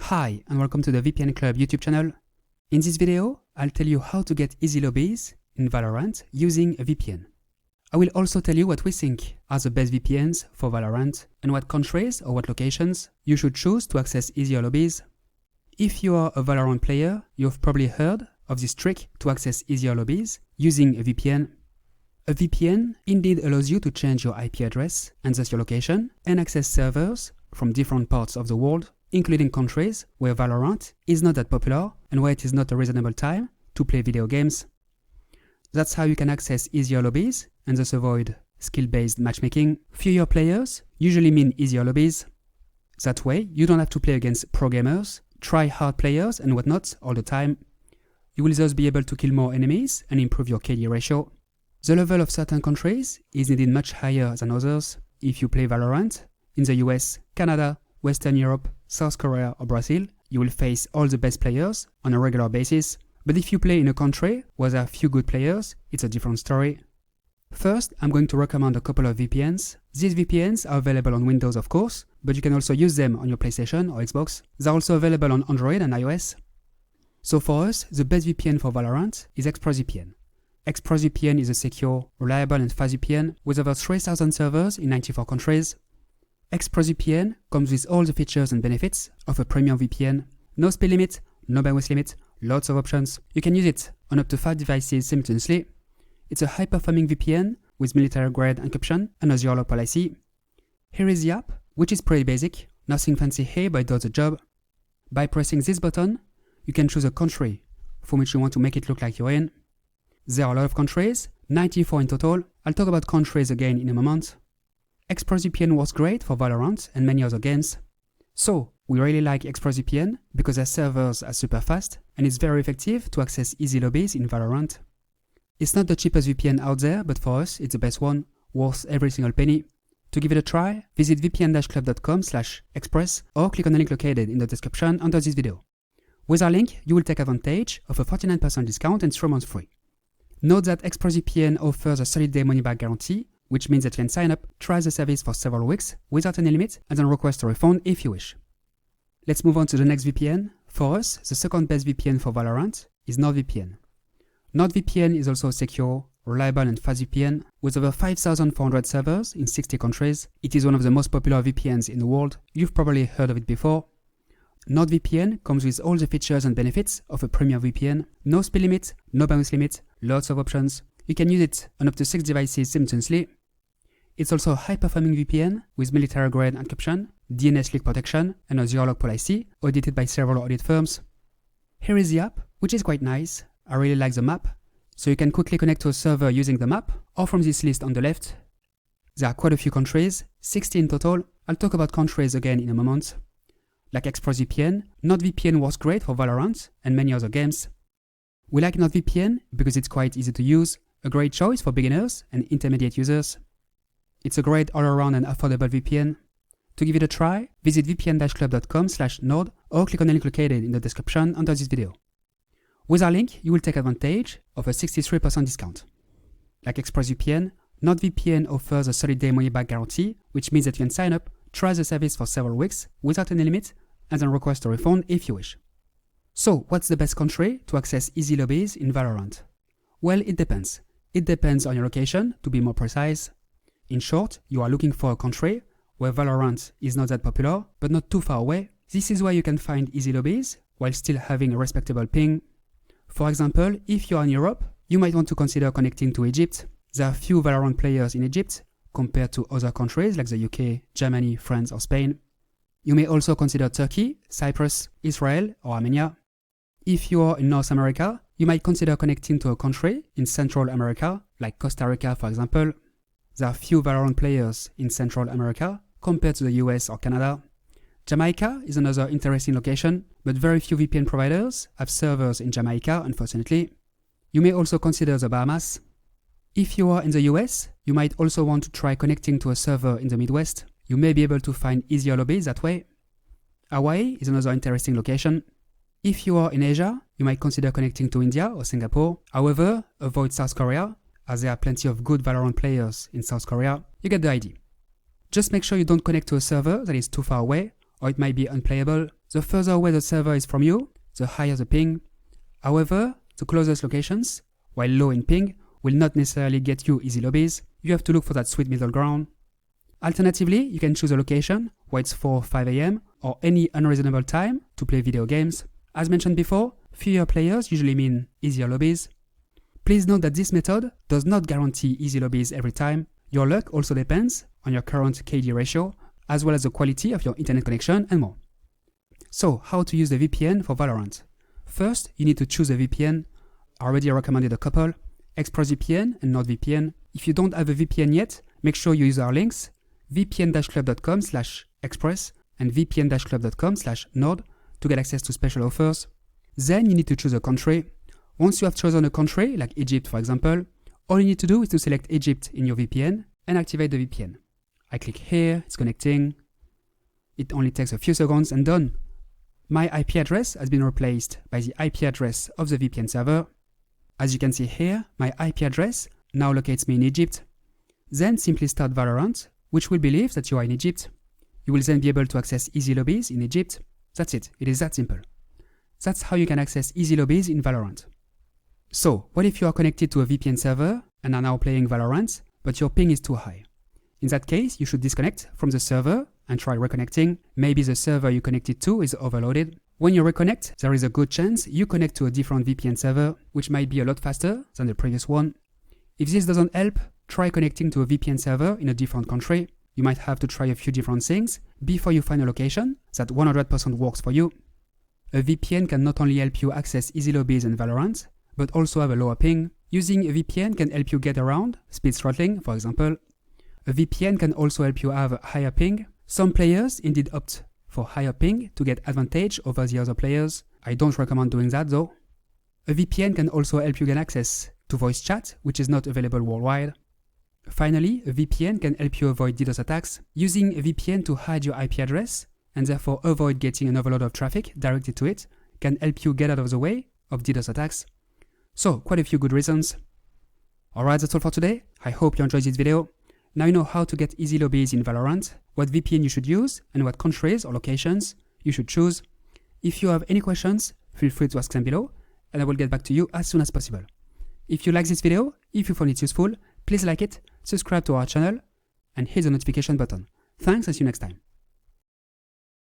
Hi and welcome to the VPN Club YouTube channel. In this video, I'll tell you how to get easy lobbies in Valorant using a VPN. I will also tell you what we think are the best VPNs for Valorant and what countries or what locations you should choose to access easier lobbies. If you are a Valorant player, you've probably heard of this trick to access easier lobbies using a VPN. A VPN indeed allows you to change your IP address and thus your location and access servers from different parts of the world, including countries where Valorant is not that popular and where it is not a reasonable time to play video games. That's how you can access easier lobbies and thus avoid skill-based matchmaking. Fewer players usually mean easier lobbies. That way, you don't have to play against pro gamers, try-hard players and whatnot all the time. You will thus be able to kill more enemies and improve your KD ratio. The level of certain countries is indeed much higher than others. If you play Valorant in the US, Canada, Western Europe, South Korea or Brazil, you will face all the best players on a regular basis. But if you play in a country where there are few good players, it's a different story. First, I'm going to recommend a couple of VPNs. These VPNs are available on Windows, of course, but you can also use them on your PlayStation or Xbox. They're also available on Android and iOS. So for us, the best VPN for Valorant is ExpressVPN. ExpressVPN is a secure, reliable and fast VPN with over 3,000 servers in 94 countries. ExpressVPN comes with all the features and benefits of a premium VPN. No speed limit, no bandwidth limit, lots of options. You can use it on up to 5 devices simultaneously. It's a high-performing VPN with military-grade encryption and a zero-log policy. Here is the app, which is pretty basic. Nothing fancy here, but it does the job. By pressing this button, you can choose a country from which you want to make it look like you're in. There are a lot of countries, 94 in total. I'll talk about countries again in a moment. ExpressVPN works great for Valorant and many other games. So, we really like ExpressVPN because their servers are super fast and it's very effective to access easy lobbies in Valorant. It's not the cheapest VPN out there, but for us, it's the best one, worth every single penny. To give it a try, visit vpn-club.com/express or click on the link located in the description under this video. With our link, you will take advantage of a 49% discount and 3 months free. Note that ExpressVPN offers a 30-day money-back guarantee, which means that you can sign up, try the service for several weeks without any limit, and then request a refund if you wish. Let's move on to the next VPN. For us, the second best VPN for Valorant is NordVPN. NordVPN is also a secure, reliable and fast VPN with over 5,400 servers in 60 countries. It is one of the most popular VPNs in the world. You've probably heard of it before. NordVPN comes with all the features and benefits of a premium VPN. No speed limit, no bandwidth limit, lots of options. You can use it on up to 6 devices simultaneously. It's also a high-performing VPN with military-grade encryption, DNS leak protection, and a zero-log policy audited by several audit firms. Here is the app, which is quite nice. I really like the map, so you can quickly connect to a server using the map or from this list on the left. There are quite a few countries, 60 in total. I'll talk about countries again in a moment. Like ExpressVPN, NordVPN works great for Valorant and many other games. We like NordVPN because it's quite easy to use, a great choice for beginners and intermediate users. It's a great all-around and affordable VPN. To give it a try, visit vpn-club.com/nord or click on the link located in the description under this video. With our link, you will take advantage of a 63% discount. Like ExpressVPN, NordVPN offers a 30-day money-back guarantee, which means that you can sign up, try the service for several weeks without any limit, and then request a refund if you wish. So, what's the best country to access easy lobbies in Valorant? Well, it depends. It depends on your location, to be more precise. In short, you are looking for a country where Valorant is not that popular, but not too far away. This is where you can find easy lobbies while still having a respectable ping. For example, if you are in Europe, you might want to consider connecting to Egypt. There are few Valorant players in Egypt compared to other countries like the UK, Germany, France or Spain. You may also consider Turkey, Cyprus, Israel or Armenia. If you are in North America, you might consider connecting to a country in Central America, like Costa Rica for example. There are few Valorant players in Central America compared to the US or Canada. Jamaica is another interesting location, but very few VPN providers have servers in Jamaica, unfortunately. You may also consider the Bahamas. If you are in the US, you might also want to try connecting to a server in the Midwest. You may be able to find easier lobbies that way. Hawaii is another interesting location. If you are in Asia, you might consider connecting to India or Singapore. However, avoid South Korea, as there are plenty of good Valorant players in South Korea. You get the idea. Just make sure you don't connect to a server that is too far away, or it might be unplayable. The further away the server is from you, the higher the ping. However, the closest locations, while low in ping, will not necessarily get you easy lobbies. You have to look for that sweet middle ground. Alternatively, you can choose a location where it's 4 or 5 AM or any unreasonable time to play video games. As mentioned before, fewer players usually mean easier lobbies. Please note that this method does not guarantee easy lobbies every time. Your luck also depends on your current KD ratio, as well as the quality of your internet connection and more. So, how to use the VPN for Valorant? First, you need to choose a VPN. I already recommended a couple, ExpressVPN and NordVPN. If you don't have a VPN yet, make sure you use our links, vpn-club.com/express and vpn-club.com/nord to get access to special offers. Then you need to choose a country. Once you have chosen a country, like Egypt for example, all you need to do is to select Egypt in your VPN and activate the VPN. I click here, it's connecting. It only takes a few seconds and done. My IP address has been replaced by the IP address of the VPN server. As you can see here, my IP address now locates me in Egypt. Then simply start Valorant, which will believe that you are in Egypt. You will then be able to access easy lobbies in Egypt. That's it. It is that simple. That's how you can access easy lobbies in Valorant. So, what if you are connected to a VPN server and are now playing Valorant, but your ping is too high? In that case, you should disconnect from the server and try reconnecting. Maybe the server you connected to is overloaded. When you reconnect, there is a good chance you connect to a different VPN server, which might be a lot faster than the previous one. If this doesn't help, try connecting to a VPN server in a different country. You might have to try a few different things before you find a location that 100% works for you. A VPN can not only help you access easy lobbies in Valorant, but also have a lower ping. Using a VPN can help you get around, speed throttling, for example. A VPN can also help you have a higher ping. Some players indeed opt for higher ping to get advantage over the other players. I don't recommend doing that though. A VPN can also help you get access to voice chat, which is not available worldwide. Finally, a VPN can help you avoid DDoS attacks. Using a VPN to hide your IP address, and therefore avoid getting an overload of traffic directed to it, can help you get out of the way of DDoS attacks. So, quite a few good reasons. Alright, that's all for today. I hope you enjoyed this video. Now you know how to get easy lobbies in Valorant, what VPN you should use, and what countries or locations you should choose. If you have any questions, feel free to ask them below, and I will get back to you as soon as possible. If you like this video, if you found it useful, please like it, subscribe to our channel, and hit the notification button. Thanks, and see you next time.